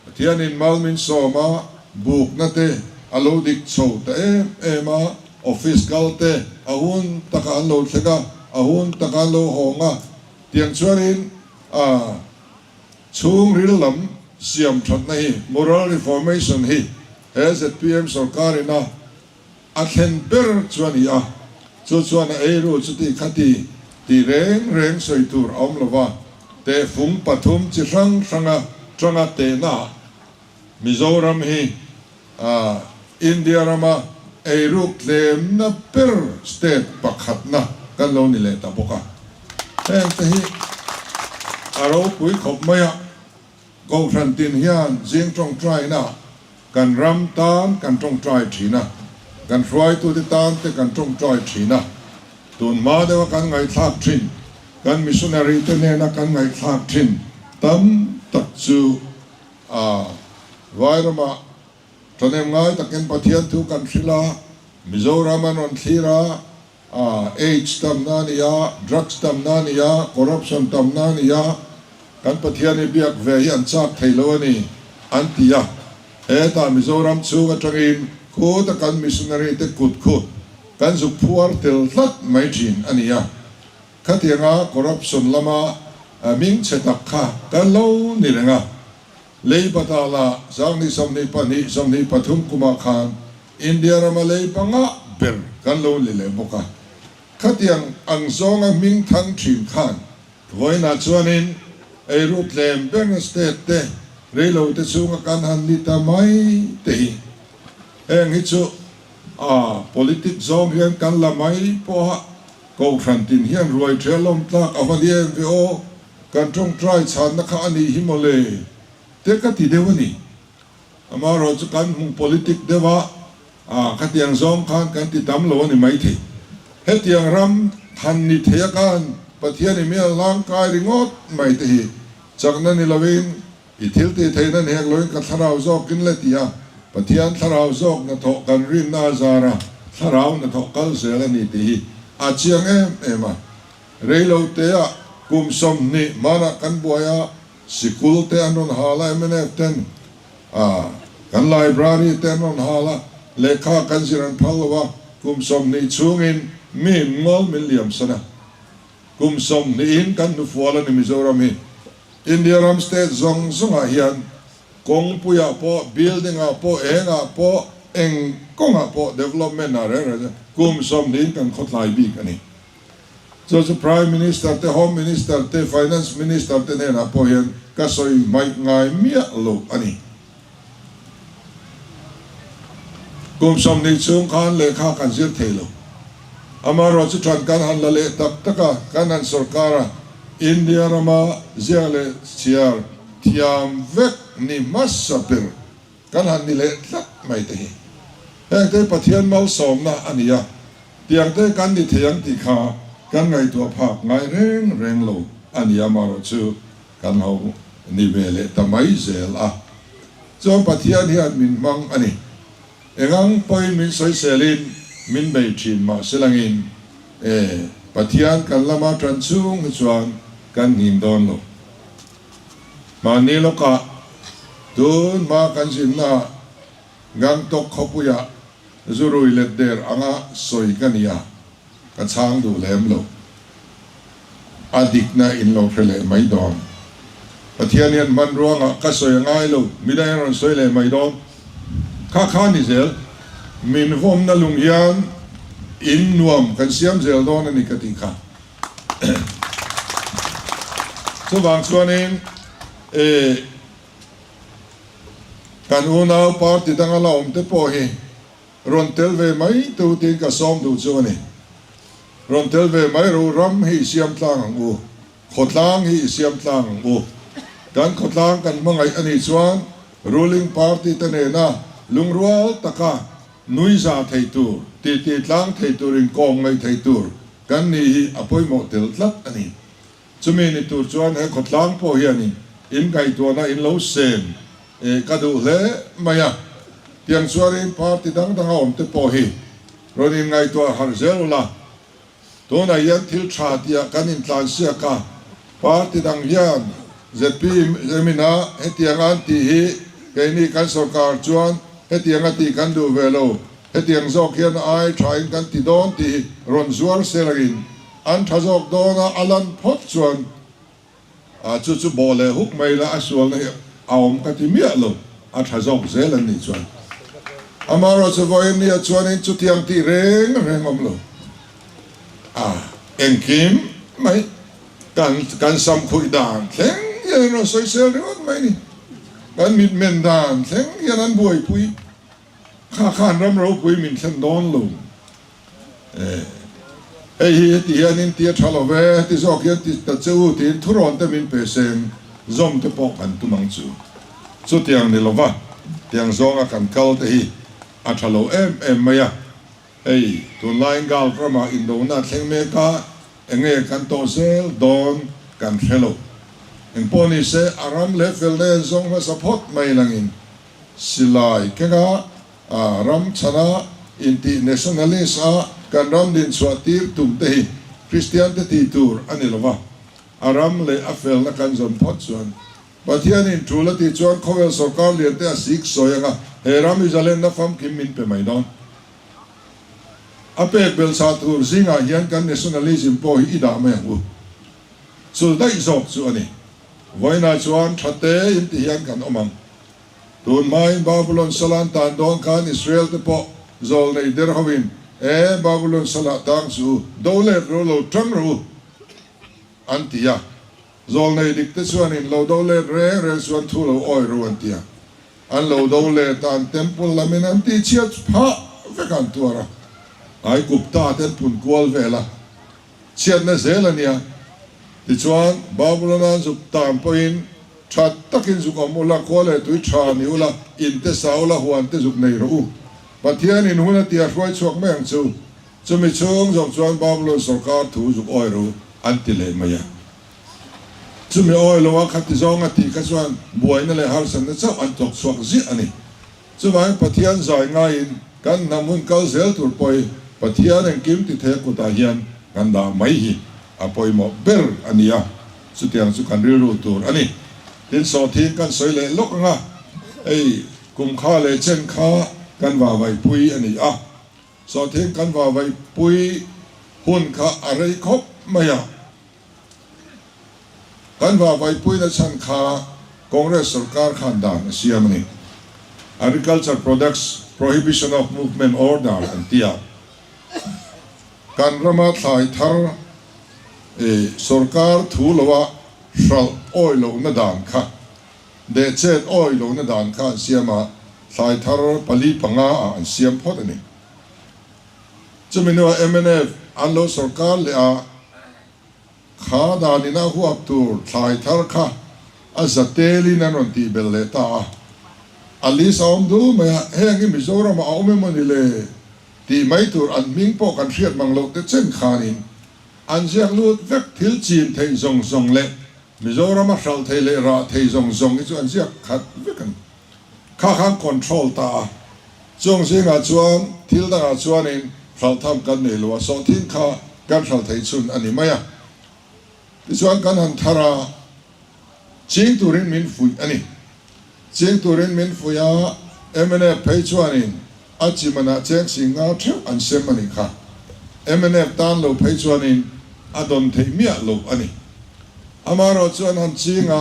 ปัทยานินมัลมินโซมาบุกนั่นเตะอโลดิกโซเตมาออฟฟิศกัลเตะอาหุนตะการโลเสกอาหุนตะการโลหงะเตียงชวรินช่วงริลลำเสียมชัดใน moral reformation ฮีเอสพี PM สการินะอัดเห็นเปิดชวนนี้ชวนเอรูจุดที่ขัดที่เร่งสวยตัวอมลว่าแต่ฝุ่งปฐมจิรังจังเตนะมิโซรัมฮีอินเดียรามาเอรูเคลมนับเปิดสเตทปักขัดนะกันโลนี่เลยตาบกะแต่ที่เราคุยขบไม่กูทันตินเฮียนเสียงตรงใจนะกันรำตานกันตรงใจทีนะกันรวยตัวที่ตานแต่กันตรงใจทีนะตุนมาเดี๋ยวกันไงทักทินกันมิชชันนารีตัวเนี่ยนะกันไงทักทินตั้มตัดจูไว้ละมาตอนนี้ไงตะเกียนปะเทียนทุกันศิลามิโซรามันวันศิลาเอชตั้มนานิยาดรักส์ตั้มนานิยาคอร์รัปชันตั้มนานิยากันปะเทียนเบียกเวียนจากไทยโลนี่อันที่ตามิโซรัมชูกันจังอินคูตกันมิชชันนารีเตกุดกันสุพัวเตลทัดไม่จีนอันนี้ขัดยังคอร์รัปชันละมามิงเชตักข้ากันโลนี่เลยเลยปะตาลาสังนิสมนิปนิสมนิปทุมกุมาขานอินเดียรามาเลยปังเปิลกันโลนี่เลยบุกขัดยังอังซองมิงทั้งทีมขานวันนั้นชวนินไอรูปเล่มเป็นสเตตเตเรื่องเราจะสู้กันหันนิตาไม่เตะฮิตซูpolitics ซองเฮียนกันละไม่พอกูทันตินเฮียนรวยเทลมตักอวันเดียนวิโอกันจงใจฉันนักอันนี้ฮิมเลเทกัติเดวนี่มาเราจะกันมุง politics เดวะขัดยังซองขันกันติดตามโลนี่ไม่ทีเฮตียงรำทันนิเทียกันปะเทียนมีร่างกายริงดไม่ตีจากนั้นนี่ละวินอิทิลตีเทนันเฮกลอยกับทาราวซอกกินเลติยาปะเทียนทาราวซอกนัทกันรินนาซาระทาราวนัทกัลเซลนี่ตีอาเชียงมาเรื่องเราเตะกุมสมนี่มานักันบัวยาสกุลเตะนนฮาลาเมเนฟเทนกันไลบรารีเตะนนฮาลาเลขากันสิรันพัลวะกุมสมนี่ช่วงอินมีมอลมิลเลียมสนะกุมสมนี่อินกันนุฟัวลนิมิโซรามี อินเดียรัมสเตทซงซุงอาเฮียนกงปุยอาโปบิลดิ้งอาโปเองอาโปเองกงอาโปเดเวล็อปเมนต์อะไรกุมสมดินกันขดลายบีกันนี่so the prime minister the home minister the finance minister the เนี่ยนะพอเห็นก็สอยไม่ง่ายเมียโลอันนี้กุมสมดินสูงขันเลขากันเสียเทโลอามาเราจะทำการหันละเลตักตะกะการนั้นสุรการอินเดียรามาเจียเลเชียร์ที่ยามเวกนิมัสสเปอร์การหันนี่เลตักไม่ได้เฮ้ยแต่ประเทศมัลสมนะอันนี้อ่ะเตียงแต่การดิเทียงติขากันไงตัวภาคไงเร่งโลอันนี้อามาเราชูกันเอานิเวเลตไม่เซลอ่ะส่วนประเทศที่อันมินมังอันนี้เอ็งพอยมินใส่เซลินมินไปชินมาเสลังอินประเทศกันละมาทรันซุงส่วนกันหินดอนโลมานี่ลูกะตูนมากันสินนะงังตกขบุยะจูรุยเลดเดอร์อ่างสอยกันยากันช้างดูแลมโลอดีตน่ะอินโลเพลไม่ดอนประเทศนี้มันร้องก็สวยง่ายโลไม่ได้เราสวยเลยไม่ดอนข้านี่เซลมินวอมนั่ลุงยันอินนวมกันเสียมเซลดอนนี่ก็ติค่ะส่วนบางส่วนนี้กันอุณาปาร์ติตั้งเราเตปโอเฮรอนเทลเวไม่ตัวตินก็ซ้อมดูส่วนนี้รอนเทลเวไม่รู้รำให้เสียมตางอูขดล้างให้เสียมตางอูการขดล้างกันเมื่อไงอันนี้ส่วน ruling party ตั้งเองนะลุงรัวตะกานุยซาไทตูตีล้างไทตูริงกองไม่ไทตูกันนี่อภัยหมดเตลลัดอันนี้จุมีนิตูส่วนให้ขดล้างพอเฮียนี่อินไก่ตัวน่ะอินโลเซนกระดูเล่ไม่อะเตียงส่วนอินพาร์ตี้ดังเอาอมเตปอฮีรอนอินไงตัวฮาร์เซลล่ะตัวไหนยันทิลชาติยากันอินทรานเซียกาพาร์ตี้ดังยันเจ็ดปีเจมินาเฮตียงอันตีฮีเกนี่กันสกัดจวนเฮตียงอันตีกันดูเวโลเฮตียงจอกยันไอทรายกันตีโดนตีรอนซัวร์เซลกินอันท้าจอกโดนอัลันพอดจวนจุดบอลเลยฮุกไม่ละส่วนเนี่ยเอาอมกันที่เมียโลอันท้าจอกเซลนี่จวนอามาเราจะว่าเนียจวนนี่จุดยังตีเร่งอมโลเอ็งคิมไม่การซ้ำคุยด่านเข่งยันเราใส่เสื้อเรื่องไม่นี่การมิดเมนด่านเข่งยันนั้นบวยปุยข้ารำเราปุยมินเส้นดอนลงเฮียที่ยันนินที่ชาลเวที่จอกยันที่ตัดเจ้าที่ทุรนแต่มินเปเซนจอมที่ปอกกันตุมังจูสุดยังนี่ละวะที่ยังจงอากันเกลที่อัชโลไม่ยะตัวไลน์กาลพระมาอินโดนาเซงเมกาเองกันโตเซลดอนกันเฮโลเองปอนิเซอารามเลเฟลเดนซงมาสปอร์ตไม่ลังอินสิไลเกงารามชนะอินติเนชั่นแนลิสกันรามดินสวัสดีตุ่มเตยคริสเตียนเตติตูร์อันนี้ละวะอารามเลอเฟลนักการจนพอดส่วนประเทศนี้ทูลติจวนเขาเวลสกอร์เลียนเตอสิกสอยงะเฮรามิจะเล่นนักฟังคิมมินเปไม่ดอนอาเปกเบลซาตูร์ซิงาเฮียนกันเนชั่นแนลิซึมพอฮีดาไม่หูสุดได้จบส่วนนี้วันนั้นส่วนชัดเจนที่เฮียนกันอมังตูนไม้บาบิโลนสลันตันดอนกันอิสราเอลที่พอโจลในเดอร์ฮวินบาบิโลนสลันตังสูดอลเลอร์โลทรัมรูอันที่ยาโจลในดิกเตส่วนนี้เราดอลเลอร์เรส่วนทูเราออยรูอันที่ยาอันเราดอลเลอร์ตันเทมเพลลามินันที่เชียร์พะเวกันตัวระไอ้กุบตาเต็นปุ่นกวลเวล่ะเชียร์ในเซลเนี่ยที่ชวนบาบิโลนันสุดตามไปอินชัดตักินสุกอมุลละกวลตุยชานิอุละอินเตสาวละหัวอินเตสุกในรูปฏิญาณินุนที่อาช่วยชวกแมงจูจะมีช่วงจบชวนบาบิโลนสกาถูสุกออยรูอันติเลมายังจะมีออยลว่าขัดที่จงอันที่กชวนบวยนั่นเลยฮาร์สันนั่นจะอันตกสวกจิอันนี้จะว่าปฏิญาณใจง่ายกันนำมุนเกลเซลตุลปอยปฏิญาณกิมติเทกุตาเฮียนกันดาไม่หิอภัยหมอเบลอันนี้สุดที่ยังสุขันริรูตัวอันนี้ที่สอดทิ้งกันสวยเลยลกงะกุมข้าเลยเช่นข้ากันว่าไว้ปุยอันนี้สอดทิ้งกันว่าไว้ปุยหุ่นข้าอะไรครบไม่ กันว่าไว้ปุ้ยนะฉันข้าคองเรสสุรการขันดานเสียมันนี่ Agriculture Products Prohibition of Movement Order อันเตียการระมัดสายทารสุรการถูลว่าชาอ้อยลงนาดานค่ะเดชเจ็ดอ้อยลงนาดานค่ะเสียมาสายทารปลีปังอาอันเสียมพอดนี่จะมีว่า MNF อันโลสุรการเลยข้าดานินาหัวตูสายทารค่ะอาจจะเตลินันวันที่เบลเลต้าอันนี้สาวดูไหมเฮ้ยงี้มิโซรามาเอาไม่มันเลยที่ไม่ตูอันมิงปอกันเชียดมังโลกแต่เช่นขานินอันเสียงลูดเวกทิลจีนเทยซงเล่มิโซรามาชัลเทเลราเทยซงนี่ส่วนเสียขัดเวกันข้าข้างคอนโทรลตาจงเสียงอาจวนทิลตาอาจวนนินชัลทำกันในลัวสองทิ้งข้ากันชัลเทยซุนอันนี้ไม่ที่ส่วนกันหันทาราจิงตูรินมินฟุยอันนี้จิงตูรินมินฟุยMNF เพจวันนี้อาจิมันอาเจงสิงาเทวอันเซมันนี่ค่ะ MNF ตานโลเพจวันนี้อดอนเทมียโลอันนี้อามาเราชวนหันจิง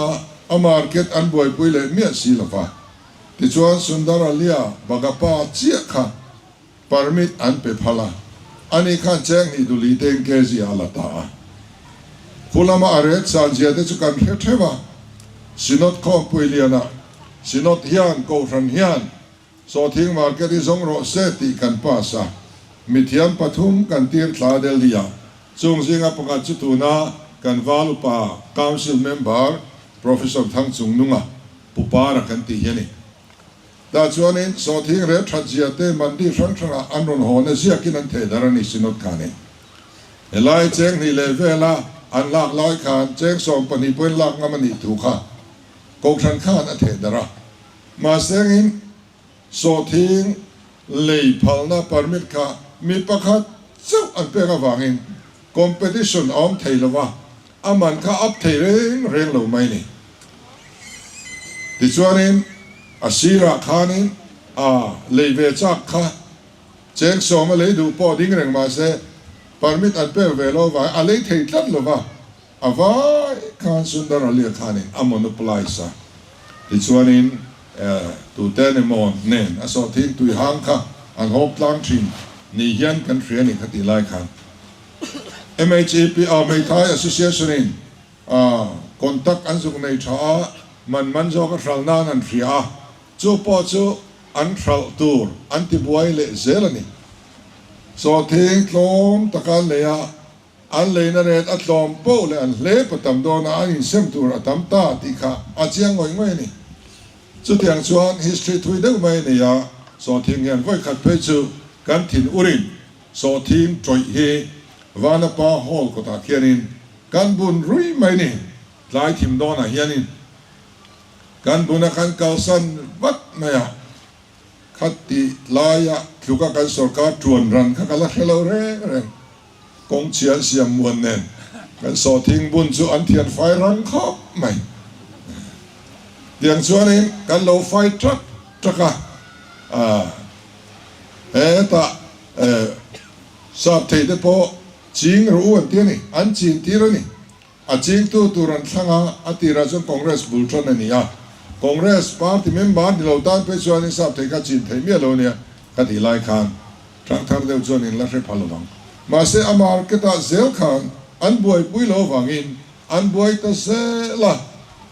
อามาร์เก็ตอันบวยปุยเลยมียสีลฟ้าที่ชวนสุนดาราเลียบากาป้าเจียค่ะปาร์มิตอันเปพลาอันนี้ข้าแจ้งนี่ดูลีเตงเกจิอาลาตาคุลามาอาร์เรตซาลเจียเดจุกันเทวะสินอดข้อปุยเลียนะสินอดเฮียนโกฟันเฮียนโซทิ้งมาร์เก็ตที่สงโรเซติกันป้าซามิเทียนปฐุมกันตีร์ทลาเดลียจงสิงห์ประกาศจุตุนากันวาลุปา Council Member Professor ทั้งจุงนุงะปุปาระกันตีเฮนี่แต่ชวนนี้โซทิ้งเรทัดเจียเตมันดีฟังชนะอันรุนโหนเสียกินันเทดารานิสินอดกันนี่ไล่เจงนี่เลเวล่าอันลากลอยขานเจงส่งปนิปุนลากงามันนี่ถูกค่ะกองชันข้านอเทดาระมาเสียงอินโซทิงเลยพัลนาปาร์มิดค่ะมีประคัดเจ้าอันเป็นกวางอินคอมเพติชันออมเทลวะอามันค่ะอัพเทเร่งเหล่าไม่นี่ที่ชวนอินอาศิระขานินเลยเวจักค่ะเจงส่งมาเลยดูพอดิ้งเร่งมาเสปาร์มิดอันเป็นเวลว่าอะไรเทตัดหรือวะอาวายข้าสุนดาราเลียขานินอามอนปลายซะที่ชวนอินตัวเต้นมอนเน้นอาศัยทิ้งตัวห่างค่ะอันหอบลังชินนี่ยันกันเรียนอีกทีไล่ค่ะ MHAP ไม่ท้าย Association นี่คอนแทคอันสุกในชามันจะก็รัลนานันเรียจูปอจูอันรัลตูร์อันที่บวยเละเซลนี่สอทิ้งลมตะการเลยอันเลยนั่นเองอัดลมโป้เลยอันเละประตำโดนอันนี้เซมตูร์ตำตาติค่ะอาเจียงงอยนี่จุดอย่างชวน history ทุยได้ไหมเนี่ยสอทิ้งเงินไว้ขัดเพจูกันถิ่นอุรินสอทิ้งจอยเฮวานป้าฮอลก็ตาเคียนินกันบุญรุ่ยไหมนี่หลายถิ่นโดนอ่ะเฮียนินกันบุญกันเกาสันวัดไหมอ่ะขัดติลายะถูกกันสกัดจวนรันขัดกันละเฮลเร่กงเชียนเสียมมวนเน่นกันสอทิ้งบุญจูอันเทียนไฟรังครบไหมอย่างส่วนนี้กันเราไฟตรักแต่สอบที่ได้พอจริงรู้อันที่นี่อันจริงที่นี่จริงตัวรันสังอาทิราชคอนเกรสบุลชันนี่คอนเกรสพาร์ตี้เมมเบอร์ที่เราตั้งเป็นส่วนนี้สอบที่ก็จริงที่มีเราเนี่ยก็ที่ไล่ขันทั้งเดียวส่วนนี้ละเรื่องพลังมาเสียอามาร์เก็ตเซลขันอันบวยปุยโลวังอินอันบวยตัวเซล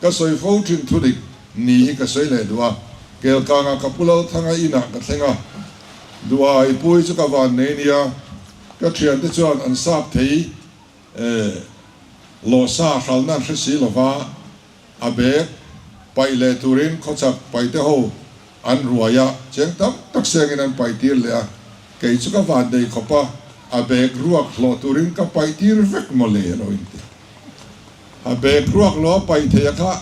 ก็สวยฟูจินทุดินี่ก็สวยเลยดูว่าเกลกางกับปุโลทั้งอินักก็เซ็งดูว่าไอ้ปุยจุกวันเนี่ยก็เทียนที่จวนอันทราบที่โลซาขัลนั่นคือสีลว่าอาเบกไปเลตูรินเขาจะไปเที่ยวอันรัวยะเจ้าตั้มตักเสียงนั้นไปที่เลยเกี่ยจุกวันเดียเขาปะอาเบกรัวโลตูรินก็ไปที่เวกโมเลโลอินทีอาเบกรัวโลไปเที่ยวค่ะ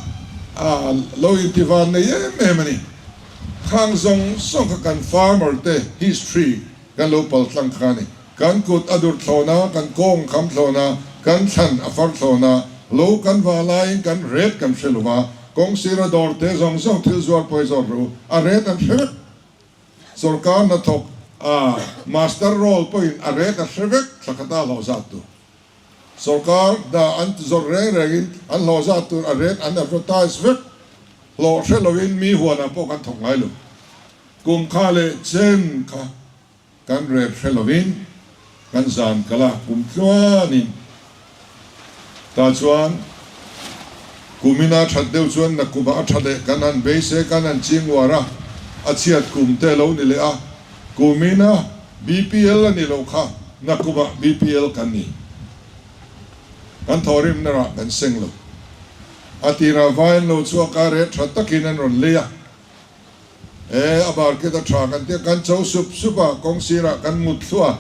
โลอินทีวันเนี่ยเมื่อมันนี่ข้างส่งกัน farmer เต history กันโลปัลสังขานี่กันกุดอดุลโซนากันโกงคำโซนากันชันอฟัลโซนาโลกันวาลายกันเรดกันเชลวากงศิรดอร์เตส่งทิลจวร์พอยซอรูเรดอันเชฟสุรการนัทกมาสเตอร์โรลพอยเรดอันเชฟสักตาลาวซัตตุ sarkar da an zor reng rengin an lo za tur a ret an advertise vek lo shelovin mi huana po kan thong ngai lo kum kha le chen kha kan ret shelovin kan zan kala kum chuanin ta chuan kumina that deuh chuan na kuma a thale kan an be se kan an chingwara a chiat kum te lo ni le a kumina BPL ani lo kha na kuma BPL kan ni kan thorim na ra kan seng lo atira vain lo chu ka re thatakin an ron leya abar ke ta tha kan te kan chau sup supa kong sira kan mut thua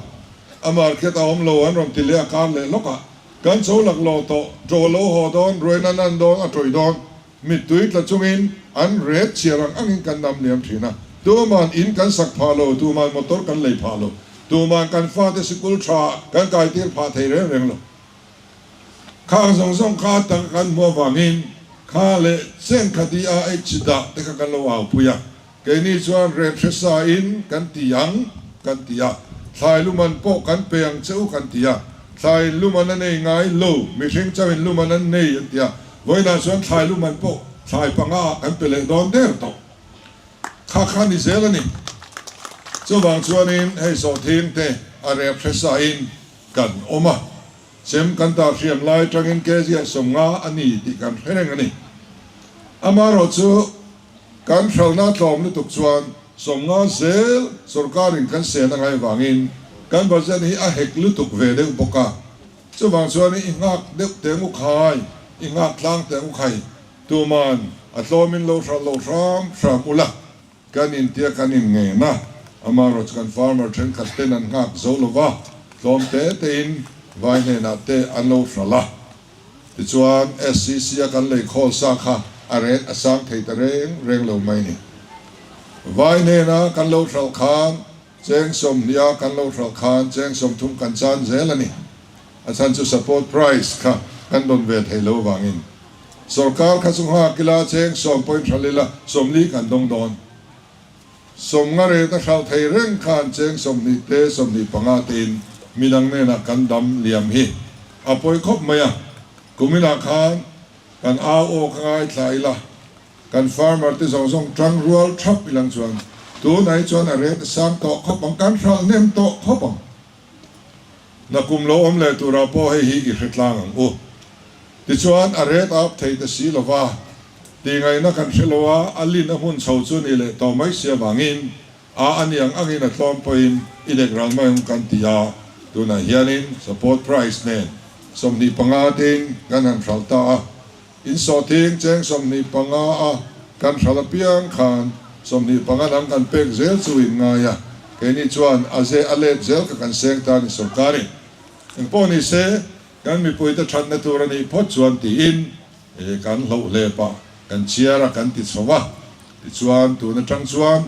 amar ke ta om lo an ron ti le kan le loka kan chau lak lo to ro lo ho don roina nan don a troi don mit tuit la chungin an red chirang angin kan nam liam thina tu man in kan sak phalo tu man motor kan lei phalo tu man kan fa te sikul tha kan kai tir pha thei re reng lo khang song song kha ta kan mo wangin kha le chen khadi a chida te ka kan lo wa puya ke ni chuan red thesa in kan tiang kan tia thlai lu man po kan peang cheu kan tia thlai lu man nei ngai lo mi thing chawin lu man nei tia voina chuan thlai lu man po thlai panga kan pele don der to kha kha ni zelani chu wang chuanin hei so thing te a red thesa in kan oma sem kan ta riam lai tangin ke zia somnga ani ti kan hereng ani amaro chu kan thalna tlom ni tuk chuan somnga zel sarkarin kan se na ngai wangin kan bajan hi a hek lu tuk ve de boka chu wang chuan i ngak de te ngu khai i ngak tlang te ngu khai tu man a tlomin lo ram ula kan in tia kan in nge na amaro kan farmer thren khaten an ngak zolova tlom te in vai ne na te an lo sala ti chuan SCC kan lei khol sa kha aret asang thei ta reng lo mai ni vai ne na kan lo sal khan cheng som nia kan lo sal khan cheng som thum kan chan zelani asan chu support price kha kan don ve thei lo wangin sarkar kha chung ha kila cheng som point thalila somli kan dong don som nga re ta sal thei reng khan cheng som ni te som ni panga tin minang ne na kan dam liam hi apoi khop maya kumina khan kan a o khangai thlai la kan farmer te zong zong tang rual thap ilang chuan tu nai chuan a ret sam to khopang kan thral nem to khopang na kum lo om le tura po hei hi ki hretlang ang u ti chuan a ret up thei ta si lova ti ngai na kan hrelowa alin a hun chho chu ni le to mai sia wangin a aniang angin a tlom poin ilek ral mai kan tia tu na hianin support price nen som ni panga ting kan han thalta in so ting cheng som ni panga a kan thala piang khan som ni panga lam kan pek zel chuin nga ya ke ni chuan a ze alet zel ka kan seng ta ni sarkari en poni se kan mi poita that na tur ani phot chuan ti in kan lo le pa kan chiara kan ti chowa ti chuan tu na tang chuan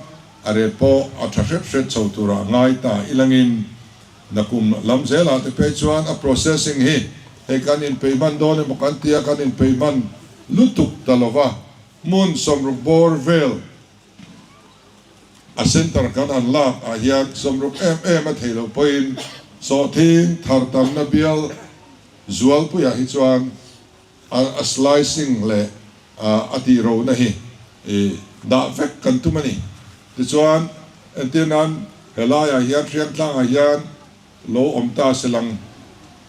are po a thahret hret chho tura ngai ta ilangin nakum lam zela te pe chuan a processing hi he kan in payment don mo kan tia kan in payment lutuk talova mun somruk bor vel a center kan an la a hian somruk a thelo point so thin thar tam na bial zual pu ya hi chuan a slicing le a ti ro na hi da vek kan tu mani ti chuan entinan helaya hian thiam tlang a hian lo omta selang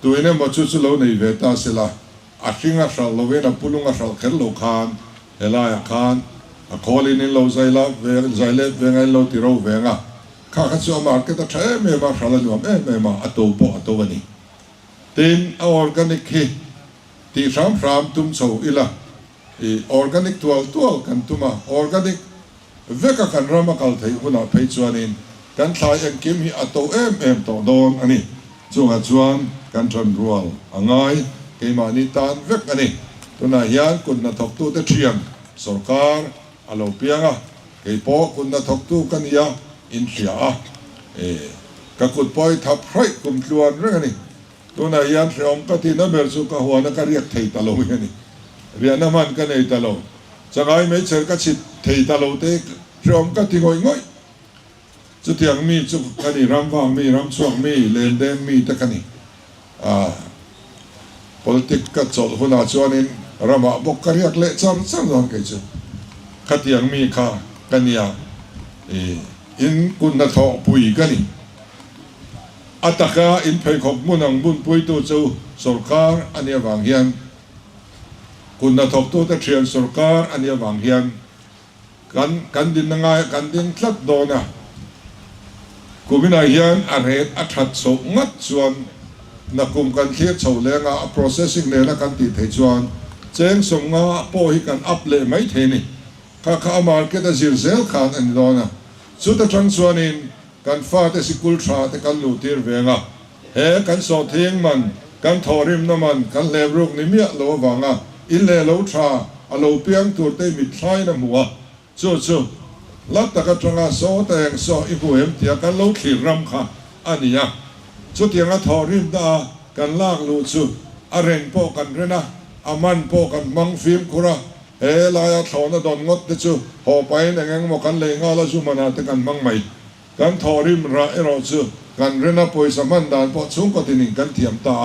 tuine mo chu lo nei ve ta sela a thinga sal lo ve na pulunga sal kher lo khan helaya khan a kholin in lo zaila ve zaile ve ngai lo ti ro ve nga kha kha chu market a the me ma sala lu me ma ato po ato ani tin a organic hi ti ram tum chho ila organic tual kan tuma organic veka kan rama kal thei huna phei chuanin kan thlai en kim hi ato em to don ani chunga chuan kan than rual angai keima ni tan vek ani tuna hian kun na thok tu te thiam sarkar alo pianga ke po kun na thok tu kan ya in thia ka kut poi thap hroi kum tluan reng ani tuna hian hreom ka ti na ber chu ka huana ka riak thei ta lo ani riana man ka nei ta lo changai mai cher ka chit thei ta lo te hreom ka ti ngoi chu tiang mi chu kani ram wang mi ram chuang mi len den mi ta kani politics ก็จดหัวหน้าชวนนินระมาบกกระยักเละจำนวนกันจุขัดยังมีค่ากันเนี่ยอินกุนทอปุยกันนี่อัตกาอินเพยขบมุนังบุญปุยตัวจูสุรการอันนี้วางเฮียนกุนทอตัวตะเชียนสุรการอันนี้วางเฮียนกันดินง่ายกันดินทัดโดนะกูไม่นายเฮียนอันเหตุอัดสงัดส่วนนักกุมกันเทียบเฉลงอ่ะ processing เลยนะกันติดเหตุส่วนเจงส่งงาโปหิกันอัพเลยไม่เทนี่ข้ามาร์เก็ตจิรเซลขันอันนี้โดนะสุดท้ายทั้งส่วนนี้กันฟ้าแต่สิกุลชาแต่กันลูตีร์เวงอ่ะเฮกันสอดเทียงมันกันทอริมน้ำมันกันเลวรุกนิมิตโลวังอ่ะอิเลโลชาอโลเปียงตัวเตมิดใช้น้ำหัวจู่ลัดตะกันจงอาโซแต่งโซอีผู้เห็นเตียกันโลขีรำค่ะอันนี้อ่ะสุดที่งั้นทอริมดากันลากลูจู่อเรนโปกันเรนะอามันโปกันมังฟิล์มคุระเฮลายาทอนะดอนงดเดจู่หอไปในงั้นมกันเลยงาละจู่มันอาตกันมังไม่กันทอริมระเอรอจู่กันเรนะป่วยสมันดานพอสูงก็ตินิกันเทียมตา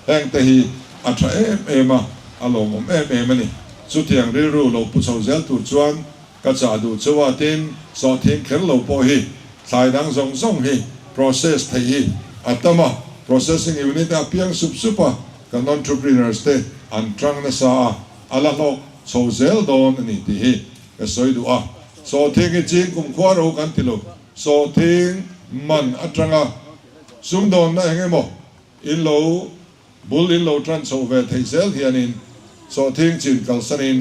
แห่งแต่ฮีอัตราเอมาอารมณ์เอมันนี่สุดที่ยังเรียรู้เราผู้ชาวเซลตุจวนก็จะดูชัวร์ตินสอดทิ้งเข็นเราพอฮีสายดังส่งฮี process ที่อัตมา processing unit เพียงสุบกัน entrepreneurs เตอันตรังนัสอาละโลชาวเซลโดนนี่ที่ฮีก็สวยดูสอดทิ้งจริงกุมขวาเรากันที่โลสอดทิ้งมันอัตรังซุ่มโดนนะเองมั้งอินโลบุลอินโลทรานส์โอเวอร์ที่เซลที่นี่สอดทิ้งจินกัลสันิน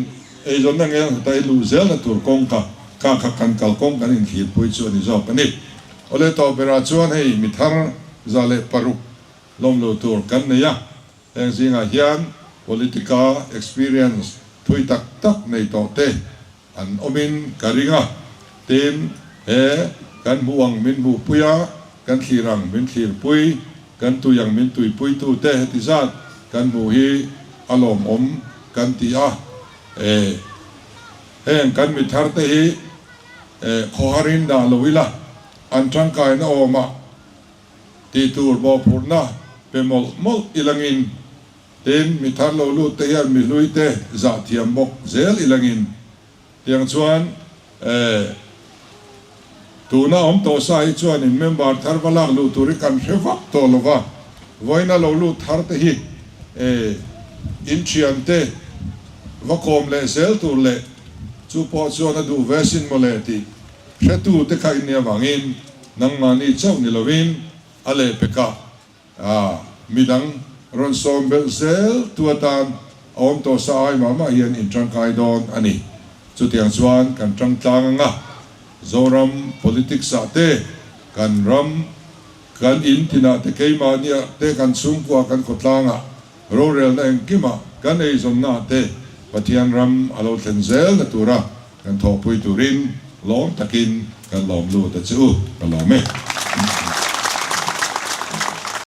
จนนั่งเองแต่ลูเซลนั่นตัวกงกันกัลกงกันอินขีดปุยชวนนี่จบนี่โอเลต่อเวลาชวนให้มิทาร์ซาเลปารุลมโลตัวกันเนี่ยเองสิงห์เฮียน political experience ทุยตักในต่อเตอันอมินการิงะเต็มกันบวงมินบุปุยกันขีรังมินขีรปุยกันตุยังมินตุยปุยตุเตติซาดกันบุฮีอารมณ์กันตีเองกันมิทาร์เตฮีขอฮารินดาลวิละอันจังกายนะโอมาตีตูร์บอพูนะเป็นมอลอิลังินเต็นมิทาร์โลลูเตียนมิลุยเตจ่าเทียมบกเซลอิลังินเตียงชวนตัวน่าอมโตสายชวนอินเมมบาร์ทาร์บลักลูตุริกันเชฟักโตลวะไว้น่าโลลูทาร์เตฮีอินเชียนเตว่าคมเลเซลตัวเลจูพอชวนดูเวสินโมเลติเชตูเตคายเนียวังอินนังมานีเจ้านิลวินอะไรเปกะมีดังรอนซอมเบลเซลตัวตานอมโตสายมาเฮียนอินจังไคดอนอันนี้จุดyangชวนกันจังตังงะโซรัม politics เตกันรัมกันอินทินาเตเคมาเนี่ยเตกันซุ่มกว่ากันขดลางะโรเรลนั่งกิมากันไอซอนนาเตปฏิยันรัมอโลเทนเซลนตัวระกันทอปุยตุรินล้อมตะกินกันล้อมลูตะจูกันล้อมเม